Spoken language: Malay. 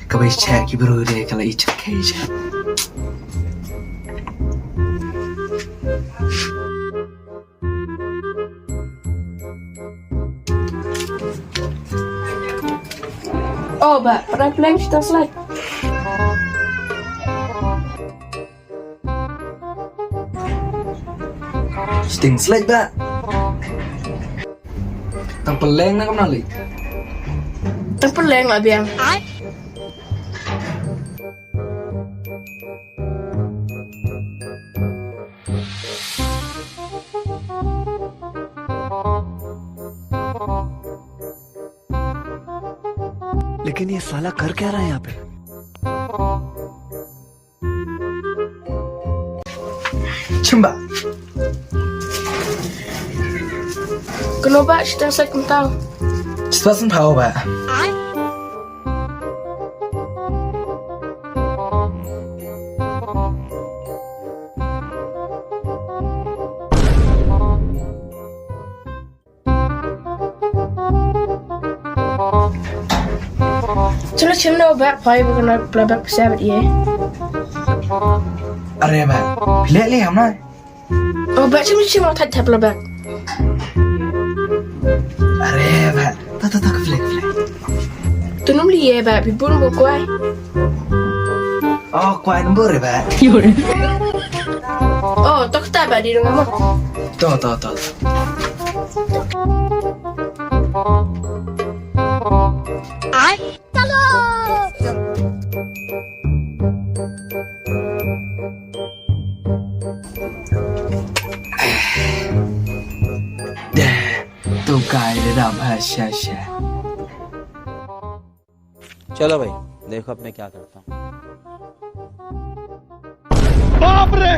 kabay chat kibro de kala ichat cage. Oh, but I blank that's like. Stings like that. Tang peleng na kamnali. Terpeleng lah biang. लेकिन ये साला कर क्या रहा है यहाँ पे? Cemba. Kenapa kita saya tahu? Cepat tahu ba. Chalo chimno back play we're gonna play back for 7 year. Are ba. Pilih le hamna. Oh, back chimno type play back. Are ba. Ta flag. Tu normally ye back bi bun bo kwai. Oh, kuai nombor ba. Oh, tok ta ba di rumah mo. To. तो गाइड राम अच्छा चलो भाई देखो अब मैं क्या करता हूँ बाप रे!